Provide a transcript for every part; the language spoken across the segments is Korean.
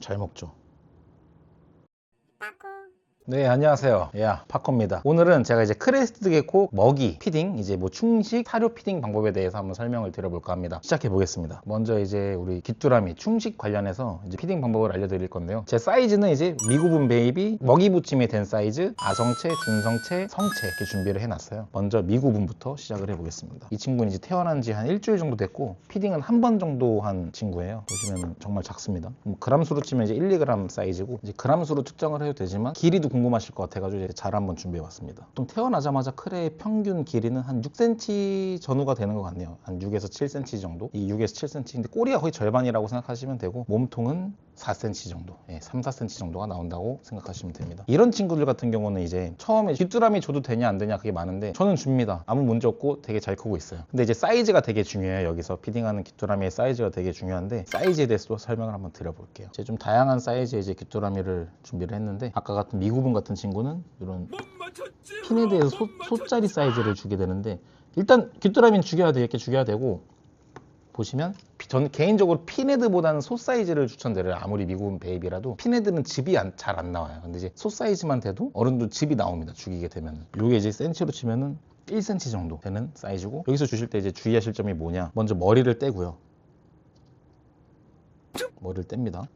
잘 먹죠. 네, 안녕하세요. 파커입니다. 오늘은 제가 이제 크레스트 게코 먹이 피딩, 이제 뭐 충식 사료 피딩 방법에 대해서 한번 설명을 드려볼까 합니다. 시작해 보겠습니다. 먼저 이제 우리 귀뚜라미 충식 관련해서 이제 피딩 방법을 알려드릴 건데요. 제 사이즈는 이제 미구분 베이비 먹이 부침이 된 사이즈, 아성체, 준성체, 성체 이렇게 준비를 해놨어요. 먼저 미구분부터 시작을 해보겠습니다. 이 친구는 이제 태어난 지 한 일주일 정도 됐고 피딩은 한 번 정도 한 친구예요. 보시면 정말 작습니다. 그람수로 치면 이제 1, 2g 사이즈고 이제 그람수로 측정을 해도 되지만 길이도 궁금하실 것 같아가지고 이제 잘 한번 준비해봤습니다. 보통 태어나자마자 크레의 평균 길이는 한 6cm 전후가 되는 것 같네요. 한 6에서 7cm 정도. 이 6에서 7cm. 근데 꼬리가 거의 절반이라고 생각하시면 되고 몸통은 4cm 정도, 3, 4cm 정도가 나온다고 생각하시면 됩니다. 이런 친구들 같은 경우는 이제 처음에 귀뚜라미 줘도 되냐 안 되냐 그게 많은데 저는 줍니다. 아무 문제 없고 되게 잘 크고 있어요. 근데 이제 사이즈가 되게 중요해요. 여기서 피딩하는 귀뚜라미의 사이즈가 되게 중요한데 사이즈에 대해서도 설명을 한번 드려볼게요. 제가 좀 다양한 사이즈의 이제 귀뚜라미를 준비를 했는데 아까 같은 미구분 같은 친구는 이런 핀에 대해서 소짜리 사이즈를 주게 되는데 일단 귀뚜라미는 죽여야 돼. 이렇게 죽여야 되고 보시면 저는 개인적으로 핀헤드보다는 소 사이즈를 추천드려요. 아무리 미국 베이비라도 핀헤드는 즙이 잘 안 나와요. 근데 이제 소 사이즈만 돼도 어른도 즙이 나옵니다. 죽이게 되면은. 이게 이제 센치로 치면은 1cm 정도 되는 사이즈고 여기서 주실 때 이제 주의하실 점이 뭐냐? 먼저 머리를 떼고요. 머리를 뗍니다.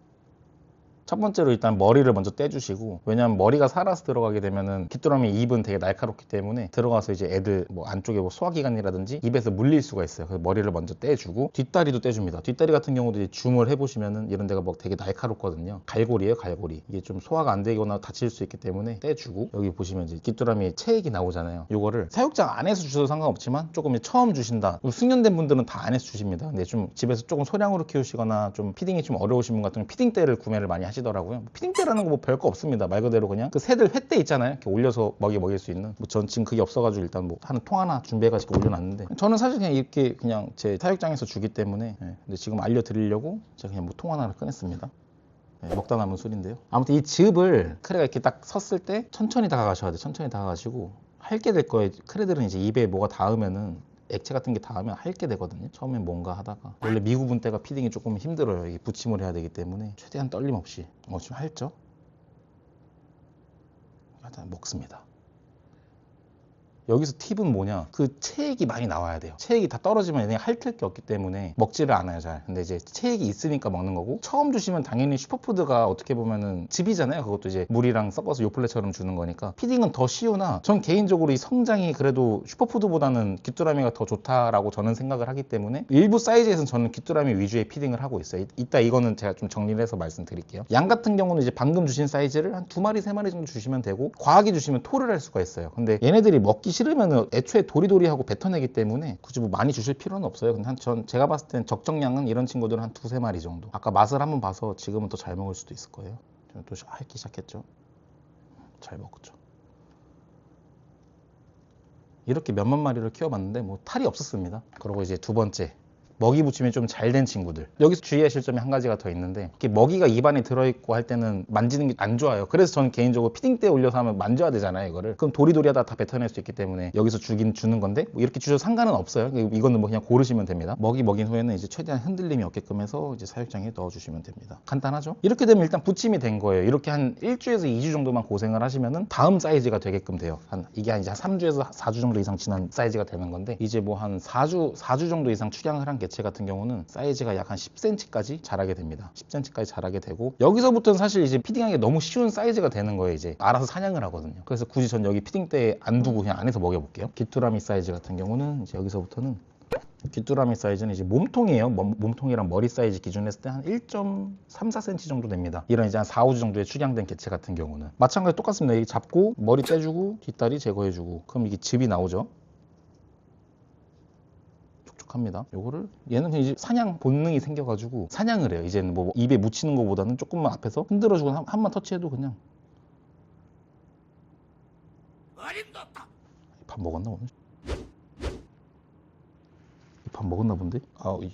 첫 번째로 일단 머리를 먼저 떼주시고 왜냐면 머리가 살아서 들어가게 되면은 귀뚜라미 입은 되게 날카롭기 때문에 들어가서 이제 애들 뭐 안쪽에 뭐 소화기관이라든지 입에서 물릴 수가 있어요. 그래서 머리를 먼저 떼주고 뒷다리도 떼줍니다. 뒷다리 같은 경우도 이제 줌을 해보시면은 이런 데가 뭐 되게 날카롭거든요. 갈고리예요, 갈고리. 이게 좀 소화가 안 되거나 다칠 수 있기 때문에 떼주고 여기 보시면 이제 귀뚜라미 체액이 나오잖아요. 요거를 사육장 안에서 주셔도 상관없지만 조금 처음 주신다. 숙련된 분들은 다 안에서 주십니다. 근데 좀 집에서 조금 소량으로 키우시거나 좀 피딩이 좀 어려우신 분 같은 경우는 피딩대를 구매를 많이 하시더라고요. 피딩대라는 거 뭐 별거 없습니다. 말 그대로 그냥 그 새들 횟대 있잖아요. 이렇게 올려서 먹일 수 있는. 뭐 전 지금 그게 없어가지고 일단 뭐 하는 통 하나 준비해가지고 올려놨는데 저는 사실 그냥 이렇게 그냥 제 사육장에서 주기 때문에 근데 지금 알려드리려고 제가 그냥 뭐 통 하나를 꺼냈습니다. 먹다 남은 술인데요. 아무튼 이 즙을 크레가 이렇게 딱 섰을 때 천천히 다가가셔야 돼요. 천천히 다가가시고 핥게 될 거예요. 크레들은 이제 입에 뭐가 닿으면은 액체 같은 게 닿으면 핥게 되거든요. 처음엔 뭔가 하다가 원래 미구분 때가 피딩이 조금 힘들어요. 이게 부침을 해야 되기 때문에 최대한 떨림 없이 좀 핥죠. 일단 먹습니다. 여기서 팁은 뭐냐, 그 체액이 많이 나와야 돼요. 체액이 다 떨어지면 얘네 핥을 게 없기 때문에 먹지를 않아요 잘. 근데 이제 체액이 있으니까 먹는 거고 처음 주시면 당연히 슈퍼푸드가 어떻게 보면은 즙이잖아요. 그것도 이제 물이랑 섞어서 요플레처럼 주는 거니까 피딩은 더 쉬우나 전 개인적으로 이 성장이 그래도 슈퍼푸드보다는 귀뚜라미가 더 좋다라고 저는 생각을 하기 때문에 일부 사이즈에서는 저는 귀뚜라미 위주의 피딩을 하고 있어요. 이따 이거는 제가 좀 정리를 해서 말씀드릴게요. 양 같은 경우는 이제 방금 주신 사이즈를 한 2마리 3마리 정도 주시면 되고 과하게 주시면 토를 할 수가 있어요. 근데 얘네들이 먹기 싫으면 애초에 도리도리하고 뱉어내기 때문에 굳이 뭐 많이 주실 필요는 없어요. 근데 제가 봤을 땐 적정량은 이런 친구들은 한 2-3마리 정도. 아까 맛을 한번 봐서 지금은 더 잘 먹을 수도 있을 거예요. 또 핥기 시작했죠. 잘 먹었죠. 이렇게 몇만 마리를 키워봤는데 뭐 탈이 없었습니다. 그리고 이제 두 번째, 먹이 부침이 좀 잘 된 친구들. 여기서 주의하실 점이 한 가지가 더 있는데 이렇게 먹이가 입안에 들어있고 할 때는 만지는 게 안 좋아요. 그래서 저는 개인적으로 피딩대에 올려서 하면 만져야 되잖아요. 이거를. 그럼 도리도리 하다 다 뱉어낼 수 있기 때문에 여기서 주는 건데 뭐 이렇게 주셔도 상관은 없어요. 이거는 뭐 그냥 고르시면 됩니다. 먹인 후에는 이제 최대한 흔들림이 없게끔 해서 이제 사육장에 넣어주시면 됩니다. 간단하죠? 이렇게 되면 일단 부침이 된 거예요. 이렇게 한 1주에서 2주 정도만 고생을 하시면은 다음 사이즈가 되게끔 돼요. 이게 한 이제 3주에서 4주 정도 이상 지난 사이즈가 되는 건데 이제 뭐 한 4주 정도 이상 출양을 한 개체 같은 경우는 사이즈가 약 한 10cm까지 자라게 됩니다. 10cm까지 자라게 되고 여기서부터는 사실 이제 피딩하기 너무 쉬운 사이즈가 되는 거예요. 이제 알아서 사냥을 하거든요. 그래서 굳이 전 여기 피딩 때 안 두고 그냥 안에서 먹여볼게요. 귀뚜라미 사이즈 같은 경우는 이제 여기서부터는 귀뚜라미 사이즈는 이제 몸통이에요. 몸통이랑 머리 사이즈 기준했을 때 한 1.34cm 정도 됩니다. 이런 이제 한 4-5주 정도에 출양된 개체 같은 경우는 마찬가지로 똑같습니다. 이게 잡고 머리 떼주고 뒷다리 제거해주고 그럼 이게 즙이 나오죠. 합니다. 요거를 얘는 이제 사냥 본능이 생겨가지고 사냥을 해요. 이제는 뭐 입에 묻히는 것보다는 조금만 앞에서 흔들어주고 한번 터치해도 그냥 밥 먹었나 오늘? 밥 먹었나 본데?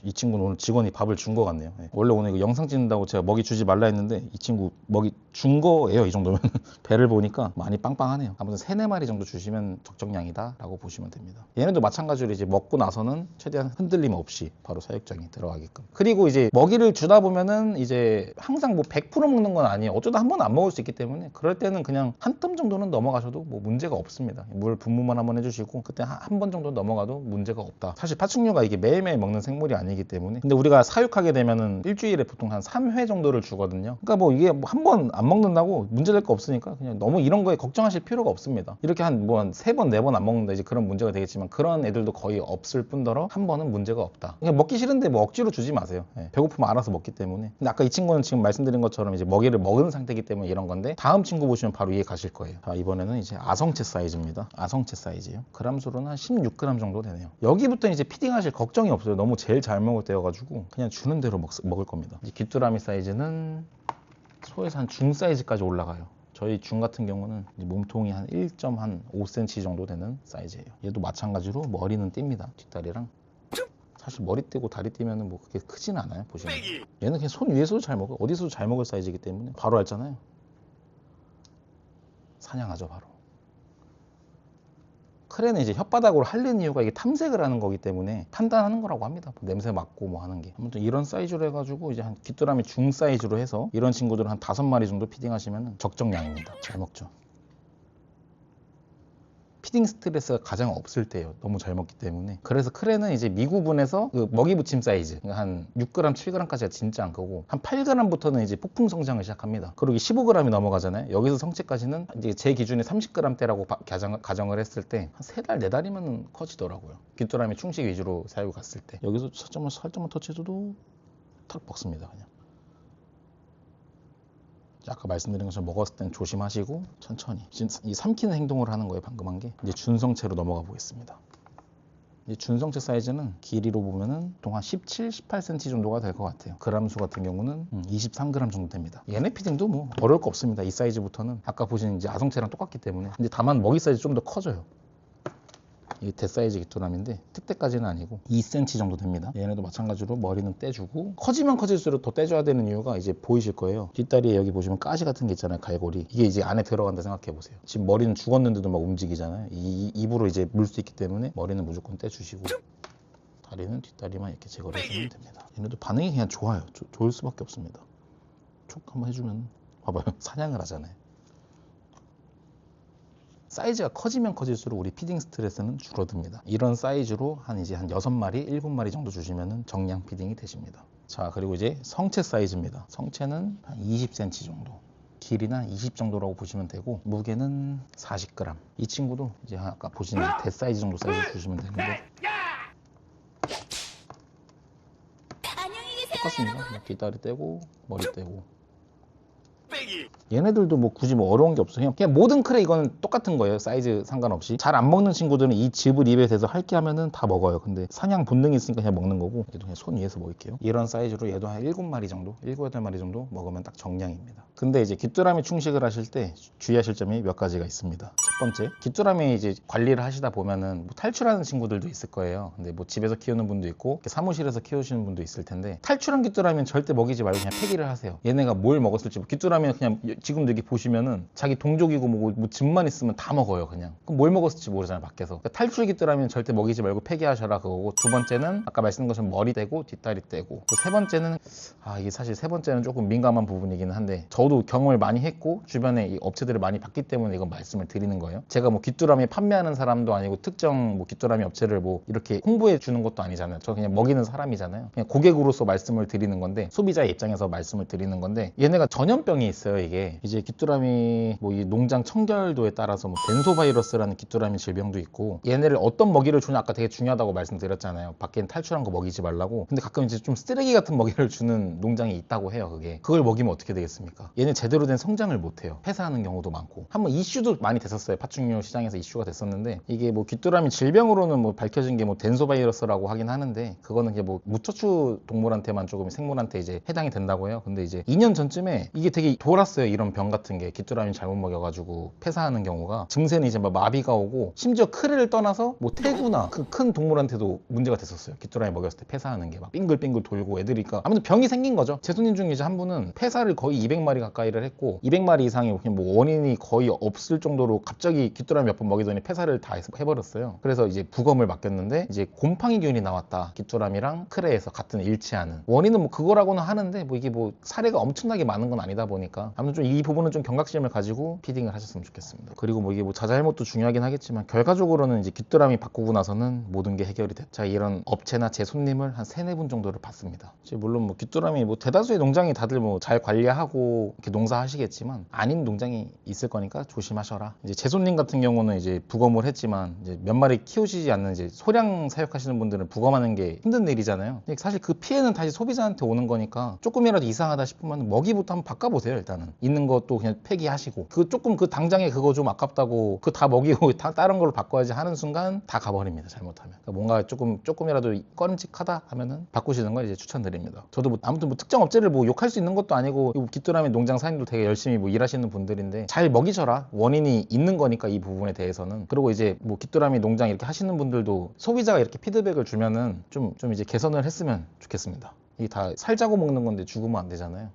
이 친구는 오늘 직원이 밥을 준 것 같네요. 원래 오늘 이거 영상 찍는다고 제가 먹이 주지 말라 했는데 이 친구 먹이 준 거예요. 이 정도면 배를 보니까 많이 빵빵하네요. 아무튼 3, 4마리 정도 주시면 적정량이다 라고 보시면 됩니다. 얘네도 마찬가지로 이제 먹고 나서는 최대한 흔들림 없이 바로 사육장에 들어가게끔. 그리고 이제 먹이를 주다 보면은 이제 항상 뭐 100% 먹는 건 아니에요. 어쩌다 한 번 안 먹을 수 있기 때문에 그럴 때는 그냥 한 뜸 정도는 넘어가셔도 뭐 문제가 없습니다. 물 분무만 한번 해주시고 그때 한 번 정도 넘어가도 문제가 없다. 사실 파충류가 이게 매일매일 먹는 생물이 아니기 때문에. 근데 우리가 사육하게 되면은 일주일에 보통 한 3회 정도를 주거든요. 그러니까 뭐 이게 한 번 안 먹는다고 문제될 거 없으니까 그냥 너무 이런 거에 걱정하실 필요가 없습니다. 이렇게 한 3번, 4번 안 먹는다 이제 그런 문제가 되겠지만 그런 애들도 거의 없을 뿐더러 한 번은 문제가 없다. 그냥 먹기 싫은데 뭐 억지로 주지 마세요. 예, 배고프면 알아서 먹기 때문에. 근데 아까 이 친구는 지금 말씀드린 것처럼 이제 먹이를 먹은 상태이기 때문에 이런 건데 다음 친구 보시면 바로 이해 가실 거예요. 자, 이번에는 이제 아성체 사이즈입니다. 아성체 사이즈예요. 그람수로는 한 16g 정도 되네요. 여기부터 이제 피딩하실 걱정이 없어요. 너무 제일 잘 먹을 때여가지고 그냥 주는 대로 먹을 겁니다. 이제 귀뚜라미 사이즈는 소에서 한 중 사이즈까지 올라가요. 저희 중 같은 경우는 몸통이 한 1.5cm 정도 되는 사이즈예요. 얘도 마찬가지로 머리는 띱니다. 뒷다리랑. 사실 머리 떼고 다리 떼면은 뭐 그렇게 크진 않아요. 보시면 얘는 그냥 손 위에서도 잘 먹어. 어디서도 잘 먹을 사이즈이기 때문에 바로 알잖아요. 사냥하죠 바로. 크레는 이제 혓바닥으로 핥는 이유가 이게 탐색을 하는 거기 때문에 판단하는 거라고 합니다. 냄새 맡고 뭐 하는 게. 아무튼 이런 사이즈로 해가지고 이제 한 귀뚜라미 중 사이즈로 해서 이런 친구들은 한 5마리 정도 피딩하시면 적정량입니다. 잘 먹죠. 피딩 스트레스가 가장 없을 때예요. 너무 잘 먹기 때문에. 그래서 크레는 이제 미구분에서 그 먹이 붙임 사이즈 그러니까 한 6g, 7g까지가 진짜 안 크고 한 8g부터는 이제 폭풍 성장을 시작합니다. 그리고 15g이 넘어가잖아요. 여기서 성체까지는 이제 제 기준에 30g대라고 가정을 했을 때 한 3달, 4달이면 커지더라고요. 귀뚜라미 충식 위주로 사육을 갔을 때. 여기서 살짝만 터치해줘도 탁 먹습니다. 그냥. 아까 말씀드린 것처럼 먹었을 땐 조심하시고 천천히 이 삼키는 행동을 하는 거예요. 방금 한 게. 이제 준성체로 넘어가 보겠습니다. 이제 준성체 사이즈는 길이로 보면은 보통 한 17, 18cm 정도가 될 것 같아요. 그람수 같은 경우는 23g 정도 됩니다. 얘네 피딩도 뭐 어려울 거 없습니다. 이 사이즈부터는 아까 보신 이제 아성체랑 똑같기 때문에. 근데 다만 먹이 사이즈 좀 더 커져요. 이 대사이즈 귀뚜라미인데 특대까지는 아니고 2cm 정도 됩니다. 얘네도 마찬가지로 머리는 떼주고 커지면 커질수록 더 떼줘야 되는 이유가 이제 보이실 거예요. 뒷다리에 여기 보시면 가시 같은 게 있잖아요. 갈고리. 이게 이제 안에 들어간다 생각해 보세요. 지금 머리는 죽었는데도 막 움직이잖아요. 이 입으로 이제 물 수 있기 때문에 머리는 무조건 떼주시고 다리는 뒷다리만 이렇게 제거를 해주면 됩니다. 얘네도 반응이 그냥 좋아요. 좋을 수밖에 없습니다. 촉 한번 해주면 봐봐요. 사냥을 하잖아요. 사이즈가 커지면 커질수록 우리 피딩 스트레스는 줄어듭니다. 이런 사이즈로 한 6마리, 7마리 정도 주시면 정량 피딩이 되십니다. 자, 그리고 이제 성체 사이즈입니다. 성체는 한 20cm 정도. 길이는 한 20 정도라고 보시면 되고 무게는 40g. 이 친구도 이제 아까 보신 대사이즈 정도 사이즈 주시면 되는데 똑같습니다. 뒷다리 떼고 머리 떼고 얘네들도 뭐 굳이 뭐 어려운 게 없어요. 그냥 모든 크레 이거는 똑같은 거예요. 사이즈 상관없이. 잘 안 먹는 친구들은 이 즙을 입에 대서 핥게 하면은 다 먹어요. 근데 사냥 본능이 있으니까 그냥 먹는 거고 얘도 그냥 손 위에서 먹을게요. 이런 사이즈로 얘도 한 7마리 정도, 7, 8마리 정도 먹으면 딱 정량입니다. 근데 이제 귀뚜라미 충식을 하실 때 주의하실 점이 몇 가지가 있습니다. 첫 번째, 귀뚜라미 이제 관리를 하시다 보면은 뭐 탈출하는 친구들도 있을 거예요. 근데 뭐 집에서 키우는 분도 있고 사무실에서 키우시는 분도 있을 텐데 탈출한 귀뚜라미는 절대 먹이지 말고 그냥 폐기를 하세요. 얘네가 뭘 먹었을지. 귀뚜라미는 그냥 지금도 이렇게 보시면은 자기 동족이고 뭐 즙만 있으면 다 먹어요. 그냥. 그럼 뭘 먹었을지 모르잖아요. 밖에서. 그러니까 탈출 귀뚜라미는 절대 먹이지 말고 폐기하셔라 그거고, 두 번째는 아까 말씀드린 것처럼 머리 떼고 뒷다리 떼고, 세 번째는 이게 사실 세 번째는 조금 민감한 부분이긴 한데 저도 경험을 많이 했고 주변에 이 업체들을 많이 봤기 때문에 이건 말씀을 드리는 거예요. 제가 뭐 귀뚜라미 판매하는 사람도 아니고 특정 뭐 귀뚜라미 업체를 뭐 이렇게 홍보해 주는 것도 아니잖아요. 저 그냥 먹이는 사람이잖아요. 그냥 고객으로서 말씀을 드리는 건데, 소비자의 입장에서 말씀을 드리는 건데, 얘네가 전염병이 있어요. 이게 이제 귀뚜라미 뭐 이 농장 청결도에 따라서 뭐 벤소바이러스라는 귀뚜라미 질병도 있고, 얘네를 어떤 먹이를 주냐 아까 되게 중요하다고 말씀드렸잖아요. 밖에 탈출한 거 먹이지 말라고. 근데 가끔 이제 좀 쓰레기 같은 먹이를 주는 농장이 있다고 해요. 그걸 먹이면 어떻게 되겠습니까? 얘는 제대로 된 성장을 못 해요. 폐사하는 경우도 많고. 한번 이슈도 많이 됐었어요. 됐었어요. 파충류 시장에서 이슈가 됐었는데, 이게 뭐 귀뚜라미 질병으로는 뭐 밝혀진 게 뭐 덴소바이러스라고 하긴 하는데, 그거는 이게 뭐 무척추 동물한테만 조금 생물한테 이제 해당이 된다고 해요. 근데 이제 2년 전쯤에 이게 되게 돌았어요. 이런 병 같은 게 귀뚜라미 잘못 먹여가지고 폐사하는 경우가. 증세는 이제 막 마비가 오고, 심지어 크를 떠나서 뭐 태구나 그 큰 동물한테도 문제가 됐었어요. 귀뚜라미 먹였을 때 폐사하는 게 막 빙글빙글 돌고 애들이, 그러니까 아무튼 병이 생긴 거죠. 제 손님 중에 이제 한 분은 폐사를 거의 200마리 가까이를 했고, 200마리 이상이 그냥 뭐 원인이 거의 없을 정도로 갑자기 귀뚜라미 몇 번 먹이더니 폐사를 다 해버렸어요. 그래서 이제 부검을 맡겼는데, 이제 곰팡이균이 나왔다. 귀뚜라미랑 크레에서 같은 일치하는. 원인은 뭐 그거라고는 하는데, 뭐 이게 뭐 사례가 엄청나게 많은 건 아니다 보니까 아무튼 좀 이 부분은 좀 경각심을 가지고 피딩을 하셨으면 좋겠습니다. 그리고 뭐 이게 뭐 자잘못도 중요하긴 하겠지만, 결과적으로는 이제 귀뚜라미 바꾸고 나서는 모든 게 해결이 됐죠. 제가 이런 업체나 제 손님을 한 3-4분 정도를 봤습니다. 물론 뭐 귀뚜라미 뭐 대다수의 농장이 다들 뭐 잘 관리하고 이렇게 농사하시겠지만, 아닌 농장이 있을 거니까 조심하셔라. 이제 제 손님 같은 경우는 이제 부검을 했지만, 이제 몇 마리 키우시지 않는 이제 소량 사육하시는 분들은 부검하는 게 힘든 일이잖아요. 사실 그 피해는 다시 소비자한테 오는 거니까, 조금이라도 이상하다 싶으면 먹이부터 한번 바꿔보세요. 일단은 있는 것도 그냥 폐기하시고, 그 조금 그 당장에 그거 좀 아깝다고 그 다 먹이고 다 다른 걸로 바꿔야지 하는 순간 다 가버립니다. 잘못하면. 그러니까 뭔가 조금이라도 꺼림칙하다 하면은 바꾸시는 걸 이제 추천드립니다. 저도 뭐 아무튼 뭐 특정 업체를 뭐 욕할 수 있는 것도 아니고, 귀뚜라미 농장 사장님도 되게 열심히 뭐 일하시는 분들인데, 잘 먹이셔라. 원인이 있는 거니까 이 부분에 대해서는. 그리고 이제 뭐 귀뚜라미 농장 이렇게 하시는 분들도 소비자가 이렇게 피드백을 주면은 좀 이제 개선을 했으면 좋겠습니다. 이게 다 살자고 먹는 건데 죽으면 안 되잖아요.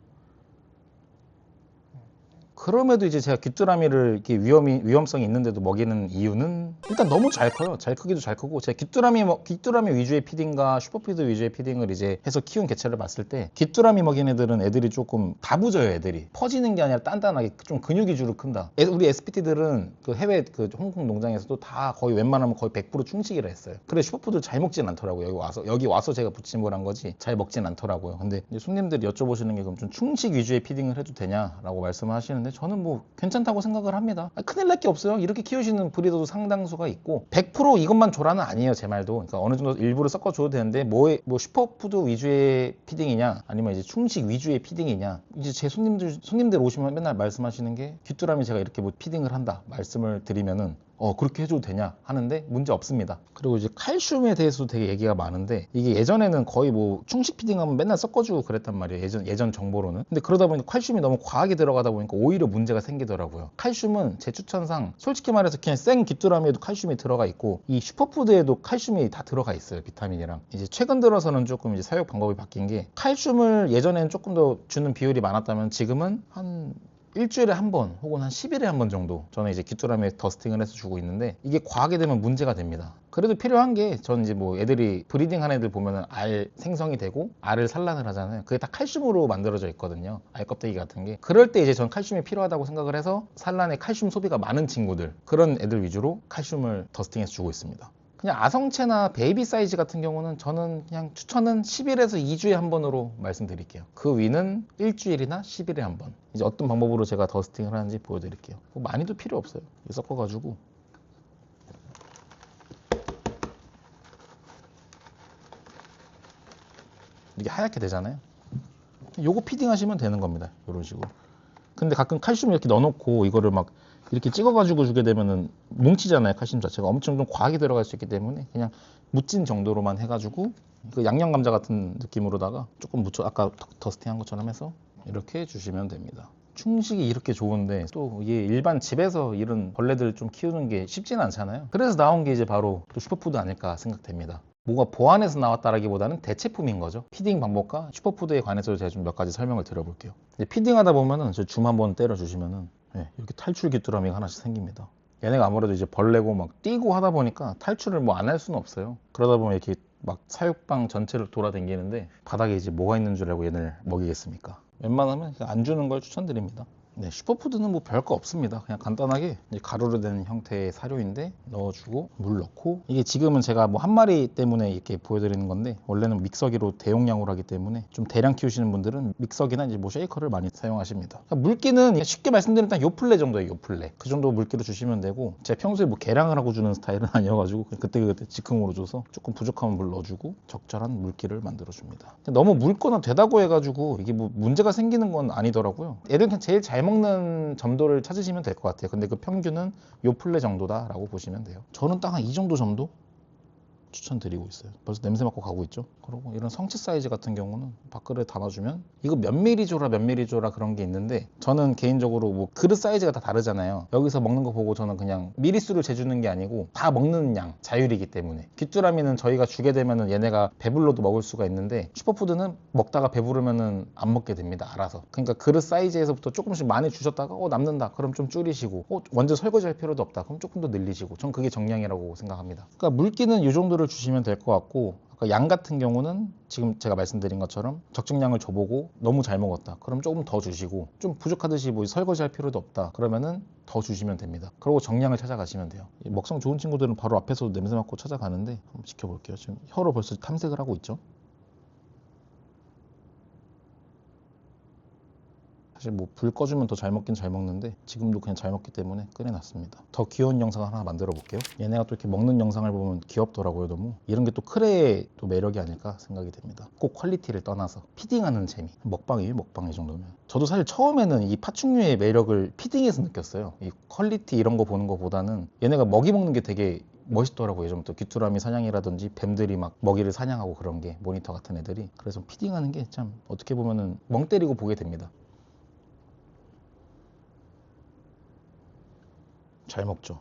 그럼에도 이제 제가 귀뚜라미를 이렇게 위험성이 있는데도 먹이는 이유는, 일단 너무 잘 커요. 잘 크기도 잘 크고, 제가 귀뚜라미 위주의 피딩과 슈퍼피드 위주의 피딩을 이제 해서 키운 개체를 봤을 때, 귀뚜라미 먹인 애들은 좀 다부져요. 애들이 퍼지는 게 아니라 단단하게 좀 근육 위주로 큰다. 우리 SPT들은 그 해외 그 홍콩 농장에서도 다 거의 웬만하면 거의 100% 충식이라 했어요. 그래 슈퍼푸드 잘 먹진 않더라고요. 여기 와서 제가 부침을 한 거지 잘 먹진 않더라고요. 근데 이제 손님들이 여쭤보시는 게, 그럼 좀 충식 위주의 피딩을 해도 되냐라고 말씀을 하시는데, 저는 뭐 괜찮다고 생각을 합니다. 큰일 날 게 없어요. 이렇게 키우시는 브리더도 상당수가 있고, 100% 이것만 줘라는 아니에요. 제 말도. 그러니까 어느 정도 일부를 섞어줘도 되는데, 뭐 슈퍼푸드 위주의 피딩이냐 아니면 이제 충식 위주의 피딩이냐, 이제 제 손님들 오시면 맨날 말씀하시는 게, 귀뚜라미 제가 이렇게 뭐 피딩을 한다 말씀을 드리면은, 그렇게 해줘도 되냐 하는데, 문제 없습니다. 그리고 이제 칼슘에 대해서도 되게 얘기가 많은데, 이게 예전에는 거의 뭐 충식 피딩하면 맨날 섞어주고 그랬단 말이에요. 예전 정보로는. 근데 그러다 보니까 칼슘이 너무 과하게 들어가다 보니까 오히려 문제가 생기더라고요. 칼슘은 제 추천상 솔직히 말해서 그냥 생 귀뚜라미에도 칼슘이 들어가 있고, 이 슈퍼푸드에도 칼슘이 다 들어가 있어요. 비타민이랑. 이제 최근 들어서는 조금 이제 사육 방법이 바뀐 게, 칼슘을 예전에는 조금 더 주는 비율이 많았다면, 지금은 한 일주일에 한 번 혹은 한 10일에 한 번 정도 저는 이제 귀뚜라미에 더스팅을 해서 주고 있는데, 이게 과하게 되면 문제가 됩니다. 그래도 필요한 게, 저는 이제 뭐 애들이 브리딩 한 애들 보면은 알 생성이 되고 알을 산란을 하잖아요. 그게 다 칼슘으로 만들어져 있거든요. 알 껍데기 같은 게. 그럴 때 이제 전 칼슘이 필요하다고 생각을 해서, 산란에 칼슘 소비가 많은 친구들, 그런 애들 위주로 칼슘을 더스팅해서 주고 있습니다. 그냥 아성체나 베이비 사이즈 같은 경우는 저는 그냥 추천은 10일에서 2주에 한 번으로 말씀드릴게요. 그 위는 일주일이나 10일에 한 번. 이제 어떤 방법으로 제가 더스팅을 하는지 보여드릴게요. 뭐 많이도 필요 없어요. 섞어가지고 이게 하얗게 되잖아요. 요거 피딩 하시면 되는 겁니다. 이런 식으로. 근데 가끔 칼슘 이렇게 넣어놓고 이거를 막 이렇게 찍어가지고 주게 되면은 뭉치잖아요. 칼슘 자체가 엄청 좀 과하게 들어갈 수 있기 때문에, 그냥 묻힌 정도로만 해가지고, 그 양념 감자 같은 느낌으로다가 조금 묻혀, 아까 더스팅한 것처럼 해서 이렇게 주시면 됩니다. 충식이 이렇게 좋은데, 또 이게 일반 집에서 이런 벌레들 좀 키우는 게 쉽지는 않잖아요. 그래서 나온 게 이제 바로 또 슈퍼푸드 아닐까 생각됩니다. 뭐가 보완해서 나왔다라기보다는 대체품인 거죠. 피딩 방법과 슈퍼푸드에 관해서 제가 좀 몇 가지 설명을 드려볼게요. 이제 피딩 하다 보면은 줌 한번 때려주시면은, 이렇게 탈출 귀뚜라미가 하나씩 생깁니다. 얘네가 아무래도 이제 벌레고 막 뛰고 하다 보니까 탈출을 뭐 안 할 수는 없어요. 그러다 보면 이렇게 막 사육방 전체를 돌아다니는데, 바닥에 이제 뭐가 있는 줄 알고 얘네를 먹이겠습니까? 웬만하면 안 주는 걸 추천드립니다. 슈퍼푸드는 뭐 별거 없습니다. 그냥 간단하게 이제 가루로 된 형태의 사료인데 넣어주고 물 넣고, 이게 지금은 제가 뭐 한 마리 때문에 이렇게 보여드리는 건데, 원래는 믹서기로 대용량으로 하기 때문에 좀 대량 키우시는 분들은 믹서기나 이제 뭐 쉐이커를 많이 사용하십니다. 그러니까 물기는 쉽게 말씀드리면 딱 요플레 정도예요. 요플레. 그 정도 물기로 주시면 되고, 제가 평소에 뭐 계량을 하고 주는 스타일은 아니어가지고 그때그때 즉흥으로 줘서 조금 부족하면 물 넣어주고 적절한 물기를 만들어줍니다. 너무 묽거나 되다고 해가지고 이게 뭐 문제가 생기는 건 아니더라고요. 애들 그냥 제일 잘 먹는 점도를 찾으시면 될 것 같아요. 근데 그 평균은 요 플레 정도다라고 보시면 돼요. 저는 딱 한 이 정도 점도 추천드리고 있어요. 벌써 냄새 맡고 가고 있죠. 그리고 이런 성체 사이즈 같은 경우는 밥그릇에 담아주면 이거 몇 미리 줘라 몇 미리 줘라 그런 게 있는데, 저는 개인적으로 뭐 그릇 사이즈가 다 다르잖아요. 여기서 먹는 거 보고 저는 그냥 미리수를 재주는 게 아니고 다 먹는 양 자율이기 때문에, 귀뚜라미는 저희가 주게 되면은 얘네가 배불러도 먹을 수가 있는데 슈퍼푸드는 먹다가 배부르면은 안 먹게 됩니다, 알아서. 그러니까 그릇 사이즈에서부터 조금씩 많이 주셨다가 남는다 그럼 좀 줄이시고, 완전 설거지할 필요도 없다 그럼 조금 더 늘리시고, 전 그게 정량이라고 생각합니다. 그러니까 물기는 이 정도를 주시면 될 것 같고, 아까 양 같은 경우는 지금 제가 말씀드린 것처럼 적정량을 줘보고 너무 잘 먹었다 그럼 조금 더 주시고, 좀 부족하듯이 뭐 설거지 할 필요도 없다 그러면은 더 주시면 됩니다. 그리고 정량을 찾아가시면 돼요. 먹성 좋은 친구들은 바로 앞에서 냄새 맡고 찾아가는데, 한번 지켜볼게요. 지금 혀로 벌써 탐색을 하고 있죠. 사실 뭐 불 꺼주면 더 잘 먹긴 잘 먹는데 지금도 그냥 잘 먹기 때문에 꺼내놨습니다. 더 귀여운 영상 하나 만들어 볼게요. 얘네가 또 이렇게 먹는 영상을 보면 귀엽더라고요. 너무 이런 게 또 크레의 또 매력이 아닐까 생각이 됩니다. 꼭 퀄리티를 떠나서 피딩하는 재미. 먹방이에요, 먹방. 이 정도면. 저도 사실 처음에는 이 파충류의 매력을 피딩에서 느꼈어요. 이 퀄리티 이런 거 보는 거보다는 얘네가 먹이 먹는 게 되게 멋있더라고요. 예전부터 귀뚜라미 사냥이라든지 뱀들이 막 먹이를 사냥하고 그런 게, 모니터 같은 애들이. 그래서 피딩하는 게 참 어떻게 보면은 멍 때리고 보게 됩니다. 잘 먹죠.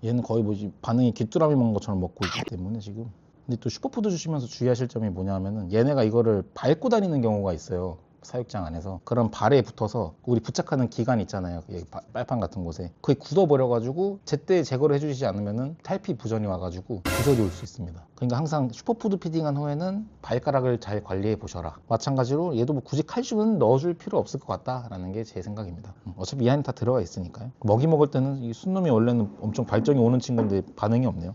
얘는 거의 뭐지, 반응이 귀뚜라미 먹는 것처럼 먹고 있기 때문에 지금. 근데 또 슈퍼푸드 주시면서 주의하실 점이 뭐냐면은, 얘네가 이거를 밟고 다니는 경우가 있어요. 사육장 안에서. 그럼 발에 붙어서 우리 부착하는 기관 있잖아요, 빨판 같은 곳에, 그게 굳어버려가지고 제때 제거를 해주시지 않으면은 탈피 부전이 와가지고 부설이 올 수 있습니다. 그러니까 항상 슈퍼푸드 피딩한 후에는 발가락을 잘 관리해 보셔라. 마찬가지로 얘도 뭐 굳이 칼슘은 넣어줄 필요 없을 것 같다라는 게 제 생각입니다. 어차피 이 안에 다 들어가 있으니까요. 먹이 먹을 때는 이 순놈이 원래는 엄청 발정이 오는 친구인데 반응이 없네요.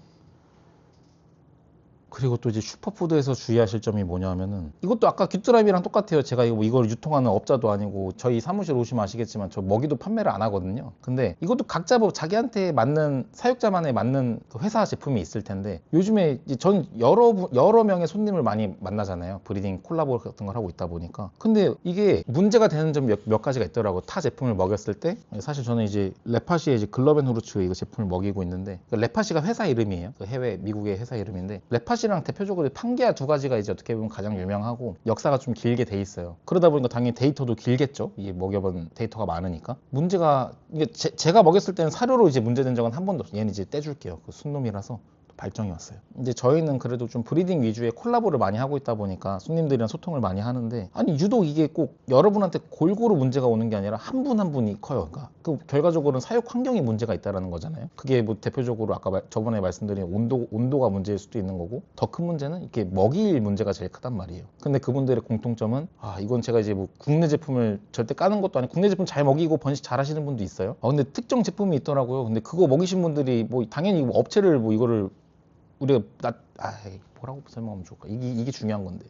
그리고 또 이제 슈퍼푸드에서 주의하실 점이 뭐냐면은, 이것도 아까 귀뚜라미랑 똑같아요. 제가 이걸 유통하는 업자도 아니고, 저희 사무실 오시면 아시겠지만 저 먹이도 판매를 안 하거든요. 근데 이것도 각자 뭐 자기한테 맞는, 사육자만에 맞는 그 회사 제품이 있을 텐데, 요즘에 이제 전 여러 명의 손님을 많이 만나잖아요. 브리딩 콜라보 같은 걸 하고 있다 보니까. 근데 이게 문제가 되는 점 몇 가지가 있더라고. 타 제품을 먹였을 때. 사실 저는 이제 레파시의 이제 글러벤후르츠 이거 제품을 먹이고 있는데, 그 레파시가 회사 이름이에요. 그 해외 미국의 회사 이름인데, 레파시 랑 대표적으로 판게아 두 가지가 이제 어떻게 보면 가장 유명하고 역사가 좀 길게 돼 있어요. 그러다 보니까 당연히 데이터도 길겠죠. 이게 먹여본 데이터가 많으니까. 문제가, 이게 제가 먹였을 때는 사료로 이제 문제된 적은 한 번도 없어요. 얘는 이제 떼줄게요. 그 순놈이라서 발정이 왔어요. 이제 저희는 그래도 좀 브리딩 위주의 콜라보를 많이 하고 있다 보니까 손님들이랑 소통을 많이 하는데, 아니 유독 이게 꼭 여러분한테 골고루 문제가 오는 게 아니라 한 분 한 분이 커요. 그러니까 그 결과적으로는 사육 환경이 문제가 있다라는 거잖아요. 그게 뭐 대표적으로 아까 저번에 말씀드린 온도가 문제일 수도 있는 거고, 더 큰 문제는 이렇게 먹일 문제가 제일 크단 말이에요. 근데 그분들의 공통점은, 이건 제가 이제 뭐 국내 제품을 절대 까는 것도 아니고, 국내 제품 잘 먹이고 번식 잘 하시는 분도 있어요. 근데 특정 제품이 있더라고요. 근데 그거 먹이신 분들이 뭐 당연히 뭐 업체를 뭐 이거를 우리가 뭐라고 설명하면 좋을까? 이게 중요한 건데.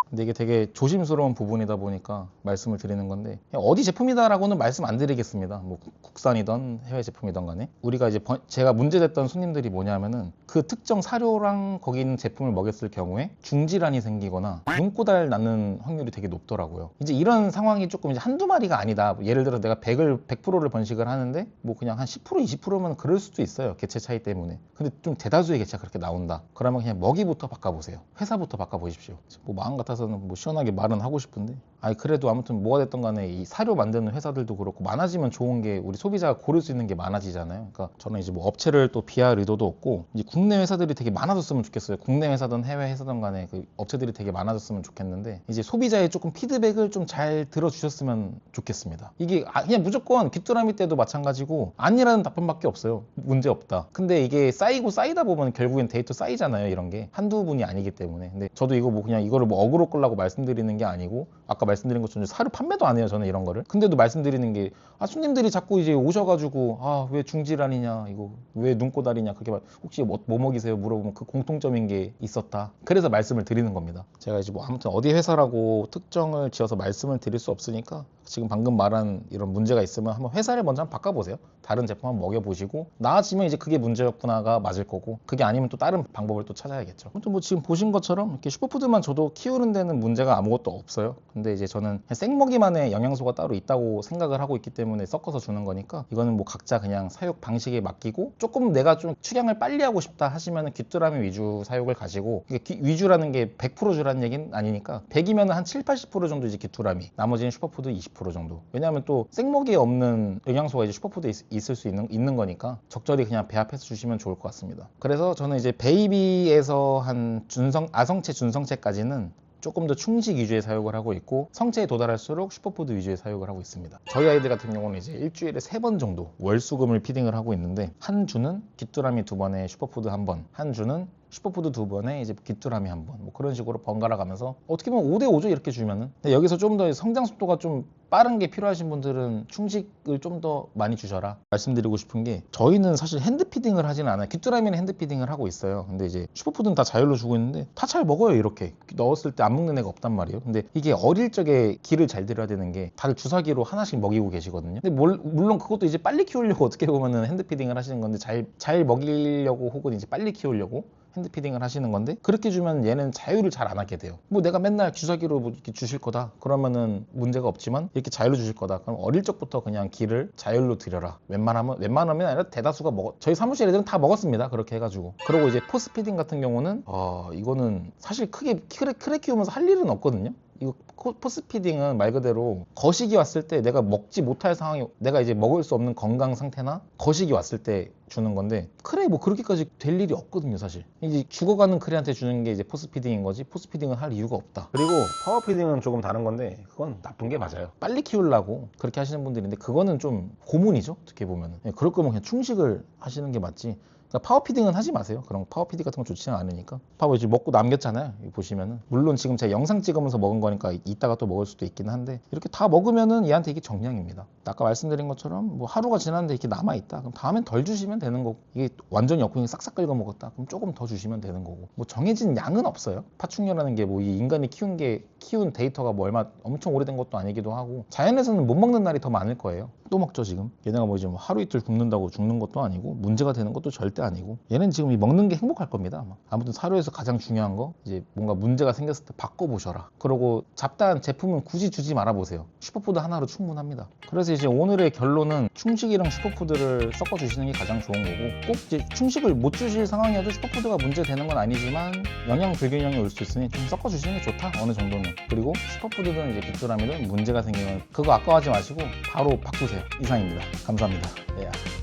근데 이게 되게 조심스러운 부분이다 보니까 말씀을 드리는 건데, 그냥 어디 제품이다라고는 말씀 안 드리겠습니다. 뭐 국산이든 해외 제품이든 간에. 우리가 이제 제가 문제됐던 손님들이 뭐냐면은, 그 특정 사료랑 거기 있는 제품을 먹였을 경우에 중질환이 생기거나 눈꼬달 나는 확률이 되게 높더라고요. 이제 이런 상황이 조금 이제 한두 마리가 아니다. 예를 들어 내가 100%를 번식을 하는데 뭐 그냥 한 10% 20%면 그럴 수도 있어요. 개체 차이 때문에. 근데 좀 대다수의 개체가 그렇게 나온다. 그러면 그냥 먹이부터 바꿔보세요. 회사부터 바꿔보십시오. 뭐 마음 같아서는 뭐 시원하게 말은 하고 싶은데, 그래도 아무튼 뭐가 됐던 간에 이 사료 만드는 회사들도 그렇고 많아지면 좋은 게, 우리 소비자가 고를 수 있는 게 많아지잖아요. 그러니까 저는 이제 뭐 업체를 또 비할 의도도 없고, 이제 국내 회사들이 되게 많아졌으면 좋겠어요. 국내 회사든 해외 회사든 간에 그 업체들이 되게 많아졌으면 좋겠는데, 이제 소비자의 조금 피드백을 좀 잘 들어주셨으면 좋겠습니다. 이게 그냥 무조건 귀뚜라미 때도 마찬가지고 아니라는 답변밖에 없어요. 문제 없다. 근데 이게 쌓이다 보면 결국엔 데이터 쌓이잖아요. 이런 게 한두 분이 아니기 때문에. 근데 저도 이거 뭐 그냥 이거를 뭐 어그로 끌라고 말씀드리는 게 아니고, 아까 말씀드린 것처럼 사료 판매도 안 해요, 저는 이런 거를. 근데도 말씀드리는 게, 손님들이 자꾸 이제 오셔가지고 왜 중질환이냐, 이거 왜 눈꼬다리냐, 그게 혹시 뭐 먹이세요 물어보면 그 공통점인 게 있었다. 그래서 말씀을 드리는 겁니다. 제가 이제 뭐 아무튼 어디 회사라고 특정을 지어서 말씀을 드릴 수 없으니까, 지금 방금 말한 이런 문제가 있으면 한번 회사를 먼저 한번 바꿔보세요. 다른 제품 한번 먹여보시고 나아지면 이제 그게 문제였구나가 맞을 거고, 그게 아니면 또 다른 방법을 또 찾아야겠죠. 아무튼 뭐 지금 보신 것처럼 이렇게 슈퍼푸드만 저도 키우는 데는 문제가 아무것도 없어요. 근데 이제 저는 생먹이만의 영양소가 따로 있다고 생각을 하고 있기 때문에 섞어서 주는 거니까 이거는 뭐 각자 그냥 사육 방식에 맡기고, 조금 내가 좀 축양을 빨리 하고 싶다 하시면은 귀뚜라미 위주 사육을 가지고, 이게 위주라는 게 100% 주라는 얘기는 아니니까 100이면 한 7, 80% 정도 이제 귀뚜라미, 나머지는 슈퍼푸드 20% 정도. 왜냐하면 또 생먹이에 없는 영양소가 이제 슈퍼푸드에 있을 수 있는 거니까 적절히 그냥 배합해서 주시면 좋을 것 같습니다. 그래서 저는 이제 베이비에서 한 아성체 준성체까지는 조금 더 충식 위주의 사육을 하고 있고, 성체에 도달할수록 슈퍼푸드 위주의 사육을 하고 있습니다. 저희 아이들 같은 경우는 이제 일주일에 3번 정도 월수금을 피딩을 하고 있는데, 한 주는 귀뚜라미 2번에 슈퍼푸드 1번, 한 주는 슈퍼푸드 2번에 이제 귀뚜라미 1번, 뭐 그런 식으로 번갈아 가면서 어떻게 보면 5대5죠 이렇게 주면은. 근데 여기서 좀 더 성장 속도가 좀 빠른 게 필요하신 분들은 충식을 좀 더 많이 주셔라 말씀드리고 싶은 게, 저희는 사실 핸드피딩을 하지는 않아요. 귀뚜라미는 핸드피딩을 하고 있어요. 근데 이제 슈퍼푸드는 다 자율로 주고 있는데 다 잘 먹어요. 이렇게 넣었을 때 안 먹는 애가 없단 말이에요. 근데 이게 어릴 적에 기를 잘 들여야 되는 게, 다들 주사기로 하나씩 먹이고 계시거든요. 근데 물론 그것도 이제 빨리 키우려고 어떻게 보면은 핸드피딩을 하시는 건데, 잘 먹이려고 혹은 이제 빨리 키우려고 핸드피딩을 하시는 건데, 그렇게 주면 얘는 자유를 잘 안 하게 돼요. 뭐 내가 맨날 주사기로 뭐 이렇게 주실 거다 그러면은 문제가 없지만, 이렇게 자율로 주실 거다 그럼 어릴 적부터 그냥 기를 자율로 드려라. 웬만하면 아니라 대다수가 저희 사무실 애들은 다 먹었습니다. 그렇게 해가지고. 그리고 이제 포스피딩 같은 경우는 이거는 사실 크게 키우면서 할 일은 없거든요. 이거 포스피딩은 말 그대로 거식이 왔을 때 내가 먹지 못할 상황이, 내가 이제 먹을 수 없는 건강 상태나 거식이 왔을 때 주는 건데, 크레 뭐 그렇게까지 될 일이 없거든요 사실. 이제 죽어가는 크레한테 주는 게 이제 포스피딩인 거지, 포스피딩은 할 이유가 없다. 그리고 파워피딩은 조금 다른 건데, 그건 나쁜 게 맞아요. 빨리 키우려고 그렇게 하시는 분들인데, 그거는 좀 고문이죠 어떻게 보면은. 그럴 거면 그냥 충식을 하시는 게 맞지. 그러니까 파워피딩은 하지 마세요. 그런 파워피딩 같은 건 좋지는 않으니까. 봐봐, 이제 먹고 남겼잖아요. 이거 보시면은. 물론 지금 제가 영상 찍으면서 먹은 거니까 이따가 또 먹을 수도 있긴 한데, 이렇게 다 먹으면은 얘한테 이게 정량입니다. 아까 말씀드린 것처럼 뭐 하루가 지났는데 이렇게 남아있다, 그럼 다음엔 덜 주시면 되는 거고, 이게 완전히 없고 싹싹 긁어 먹었다 그럼 조금 더 주시면 되는 거고, 뭐 정해진 양은 없어요. 파충류라는 게 뭐 이 인간이 키운 데이터가 뭐 얼마 엄청 오래된 것도 아니기도 하고, 자연에서는 못 먹는 날이 더 많을 거예요. 또 먹죠 지금. 얘네가 뭐 이제 뭐 하루 이틀 굶는다고 죽는 것도 아니고, 문제가 되는 것도 절대 아니고, 얘는 지금 이 먹는 게 행복할 겁니다 아마. 아무튼 사료에서 가장 중요한 거, 이제 뭔가 문제가 생겼을 때 바꿔보셔라. 그리고 잡다한 제품은 굳이 주지 말아보세요. 슈퍼푸드 하나로 충분합니다. 그래서 이제 오늘의 결론은, 충식이랑 슈퍼푸드를 섞어 주시는 게 가장 좋은 거고, 꼭 이제 충식을 못 주실 상황이어도 슈퍼푸드가 문제되는 건 아니지만 영양 불균형이 올 수 있으니 좀 섞어 주시는 게 좋다 어느 정도는. 그리고 슈퍼푸드든 이제 귀뚜라미든 문제가 생기면 그거 아까워하지 마시고 바로 바꾸세요. 이상입니다. 감사합니다. 예.